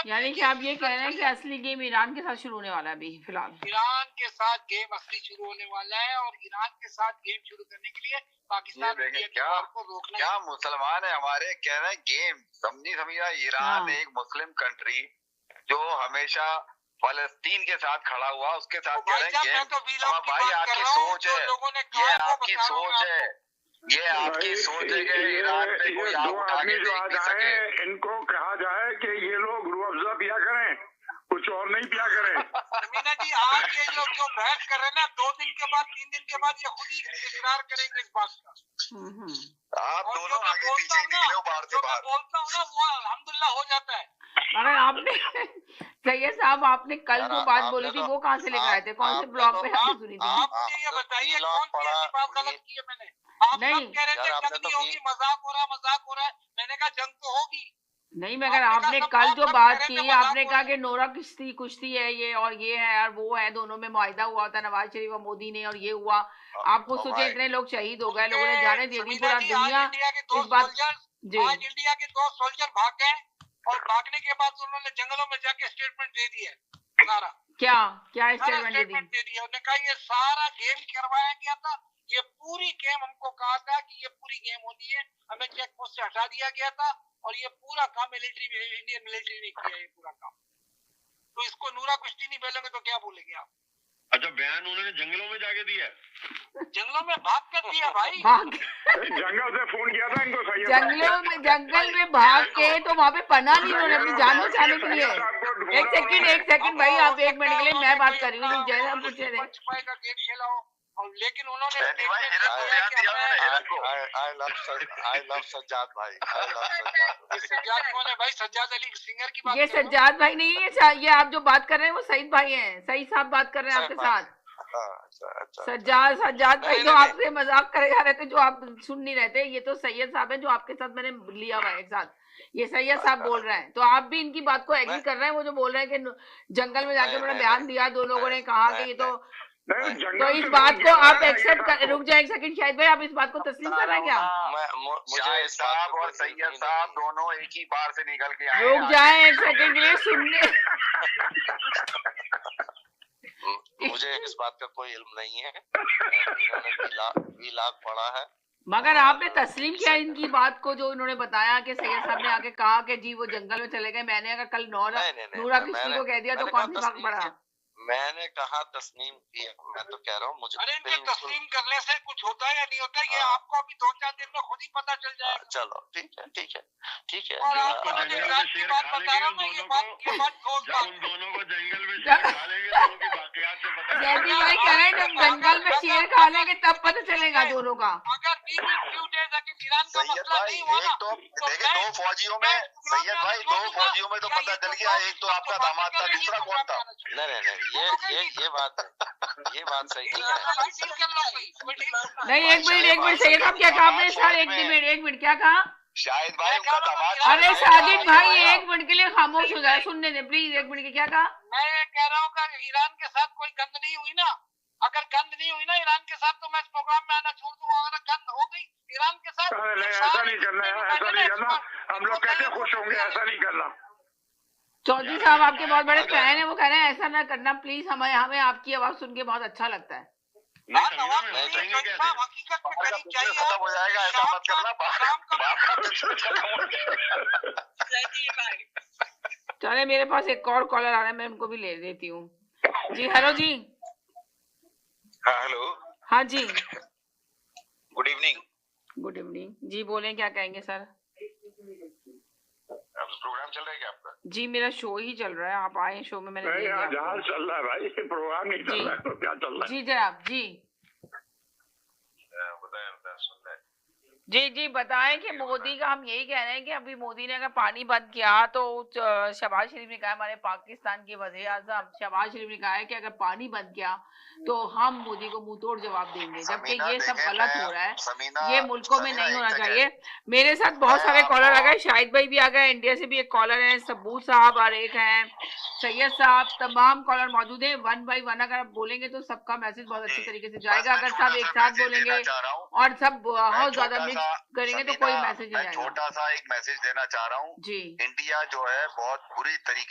यानी कि आप ये कह रहे हैं कि असली गेम ईरान के साथ शुरू होने वाला है अभी फिलहाल। ईरान के साथ गेम असली शुरू होने वाला है और ईरान के साथ गेम शुरू करने के लिए पाकिस्तान को रोकना। क्या मुसलमान है हमारे कह रहे हैं गेम समझा। ईरान एक मुस्लिम कंट्री जो हमेशा फलस्तीन के साथ खड़ा हुआ, उसके साथ कह रहे हैं गेम। भाई आपकी सोच है, ये आपकी सोच है, ये आपकी सोच है कि ईरान पे कोई आग उठा के देख नहीं सके। इनको कहा जाए कि ये लोग रूह अफ़ज़ा पिया करें, कुछ और नहीं पिया करें। मीना जी आज ये लोग जो बहस कर रहे हैं ना, 2 दिन के बाद 3 दिन के बाद ये खुद ही इकरार करेंगे इस बात का। आप दोनों आगे पीछे निकले हो बाहर से बाहर। बोलता हूँ ना वो अल्हम्दुलिल्लाह हो जाता है। मगर आपने सैयद साहब आपने कल जो बात बोली थी वो कहाँ से लेकर आए थे, कौन से ब्लॉग पे आपने सुनी थी? आप मुझे ये बताइए कौन सी ऐसी बात गलत की है मैंने? आप सब कह रहे थे जंग नहीं होगी, मजाक हो रहा है। मैंने कहा जंग तो होगी। नहीं मगर आपने कल जो बात की, आपने कहा कि नोरा कुश्ती है ये और ये है और वो है, दोनों में मुआहिदा हुआ था नवाज शरीफ और मोदी ने और ये हुआ। आपको सोचे इतने लोग शहीद हो गए, लोगों ने जाने दे दी, पूरा दुनिया इस बात। जी आज इंडिया के 2 सोल्जर भाग गए और भागने के बाद उन्होंने जंगलों में जाके स्टेटमेंट दे दी है। सारा क्या स्टेटमेंट दे दी? उन्होंने कहा ये सारा गेम करवाया गया था, ये पूरी गेम हमको कहा था कि ये पूरी गेम होती है, हमें चेक पोस्ट से हटा दिया गया था और ये पूरा काम इंडियन मिलिट्री ने किया है पूरा काम। तो इसको नूरा कुश्ती नहीं बोलेंगे तो क्या बोलेंगे आप? अच्छा बयान उन्होंने जंगलों में जाके दिया, जंगलों में भाग कर दिया भाई। जंगल से फोन किया था इनको, सही जंगल में भाग के तो वहाँ पे पना ली उन्होंने अपनी जान बचाने के लिए। एक सेकंड भाई, आप 1 मिनट के लिए मैं बात कर रही हूँ, जैसा पूछे थे गेम खेला हो और लेकिन उन्होंने I love सज्जाद भाई, सज्जाद कौन है भाई? सज्जाद अली सिंगर की बात। ये सज्जाद भाई नहीं है, ये आप जो बात कर रहे हैं वो सईद भाई हैं, सईद साहब बात कर रहे हैं आपके साथ। सज्जाद भाई जो आपसे मजाक करे जा रहे थे, जो आप सुन नहीं रहे थे, ये तो सैयद साहब है जो आपके साथ मैंने लिया हुआ है एक साथ। ये सैयद साहब बोल रहे हैं, तो आप भी इनकी बात को एग्री कर रहे हैं। वो जो बोल रहे हैं कि जंगल में जाके उन्होंने बयान दिया, 2 लोगों ने कहा कि ये तो इस बात को आप एक्सेप्ट कर। रुक जाए 1 सेकंड शाहिद भाई, आप इस बात को तस्लीम कर रहे हैं क्या? मुझे साहब और सैयद साहब दोनों एक ही बार से निकल के आए। रुक जाए 1 सेकंड के लिए सुनने। मुझे इस बात का कोई इल्म नहीं है, वीलाग पढ़ा है। मगर आपने तस्लीम किया इनकी बात को जो इन्होंने बताया कि सैयद साहब ने आके कहा कि जी वो जंगल में चले गए। मैंने अगर कल नूरा किसी को कह दिया तो कौन सी बात पड़ा? मैंने कहा तस्लीम किया, मैं तो कह रहा हूँ मुझे। अरे इनके तस्लीम करने से कुछ होता है या नहीं होता, ये आपको अभी 2-4 दिन में खुद ही पता चल जाएगा। चलो ठीक है। और आपको की बात बता रहा हूँ, ये बात दोनों को जंगल में शेर खा लेंगे तो उनकी बाकियात से पता जैदी भाई कह रहे हैं जब जंगल में शेर खा लेंगे तब पता चलेगा दोनों का। अगर फ्यू डेज अगर ईरान का मसला नहीं हुआ ना, तो देखिए 2 फौजियों में सैयद भाई 2 फौजियों में तो पता चल गया, एक तो आपका दामाद था, दूसरा कौन था? नहीं, ये बात सही है। नहीं एक मिनट सैयद साहब क्या कहा आपने सर? 1 मिनट क्या कहा? शाहिद भाई उनका दामाद। अरे साजिद भाई 1 मिनट के लिए खामोश हो जाए, सुनने दे प्लीज। 1 मिनट के क्या कहा? मैं ये कह रहा हूँ कि ईरान के साथ कोई गंद नहीं हुई ना, अगर गंद नहीं हुई ना ईरान के साथ तो मैं इस प्रोग्राम में आना छोड़ दूंगा। अगर गंद हो गई ईरान के साथ, ऐसा नहीं करना, हम लोग कैसे खुश होंगे? ऐसा नहीं करना। चौधरी साहब आपके बहुत बड़े फैन है, वो कह रहे हैं ऐसा ना करना प्लीज, हमें आपकी आवाज सुन के बहुत अच्छा लगता है। हकीकत में करनी चाहिए। खत्म हो जाएगा, ऐसा मत करना। चले मेरे पास एक और कॉलर आ रहा है, मैं उनको भी ले देती हूँ। जी हेलो जी। हेलो। हाँ जी गुड इवनिंग जी, बोलें क्या कहेंगे सर? प्रोग्राम चल रहा है क्या आपका? जी मेरा शो ही चल रहा है, आप आए शो में। मैंने जहाज चल रहा है भाई, प्रोग्राम नहीं चल रहा है तो क्या चल रहा है? जी जनाब जी जी बताएं कि मोदी का हम यही कह रहे हैं कि अभी मोदी ने अगर पानी बंद किया तो शहबाज शरीफ ने कहा, हमारे पाकिस्तान के वज़ीर आज़म शहबाज शरीफ ने कहा है कि अगर पानी बंद किया तो हम मोदी को मुंह तोड़ जवाब देंगे, जबकि ये सब गलत हो रहा है, ये मुल्कों में नहीं होना चाहिए। मेरे साथ बहुत सारे कॉलर आ गए, शाहिद भाई भी आ गए, इंडिया से भी एक कॉलर है, सबूर साहब और एक है सैयद साहब, तमाम कॉलर मौजूद है। 1 बाय 1 अगर आप बोलेंगे तो सबका मैसेज बहुत अच्छी तरीके से जाएगा। अगर सब एक साथ बोलेंगे और सब बहुत ज्यादा मिक्स करेंगे तो कोई मैसेज नहीं आएगा। छोटा सा एक मैसेज देना चाह रहा हूँ जी। इंडिया जो है बहुत बुरी तरीके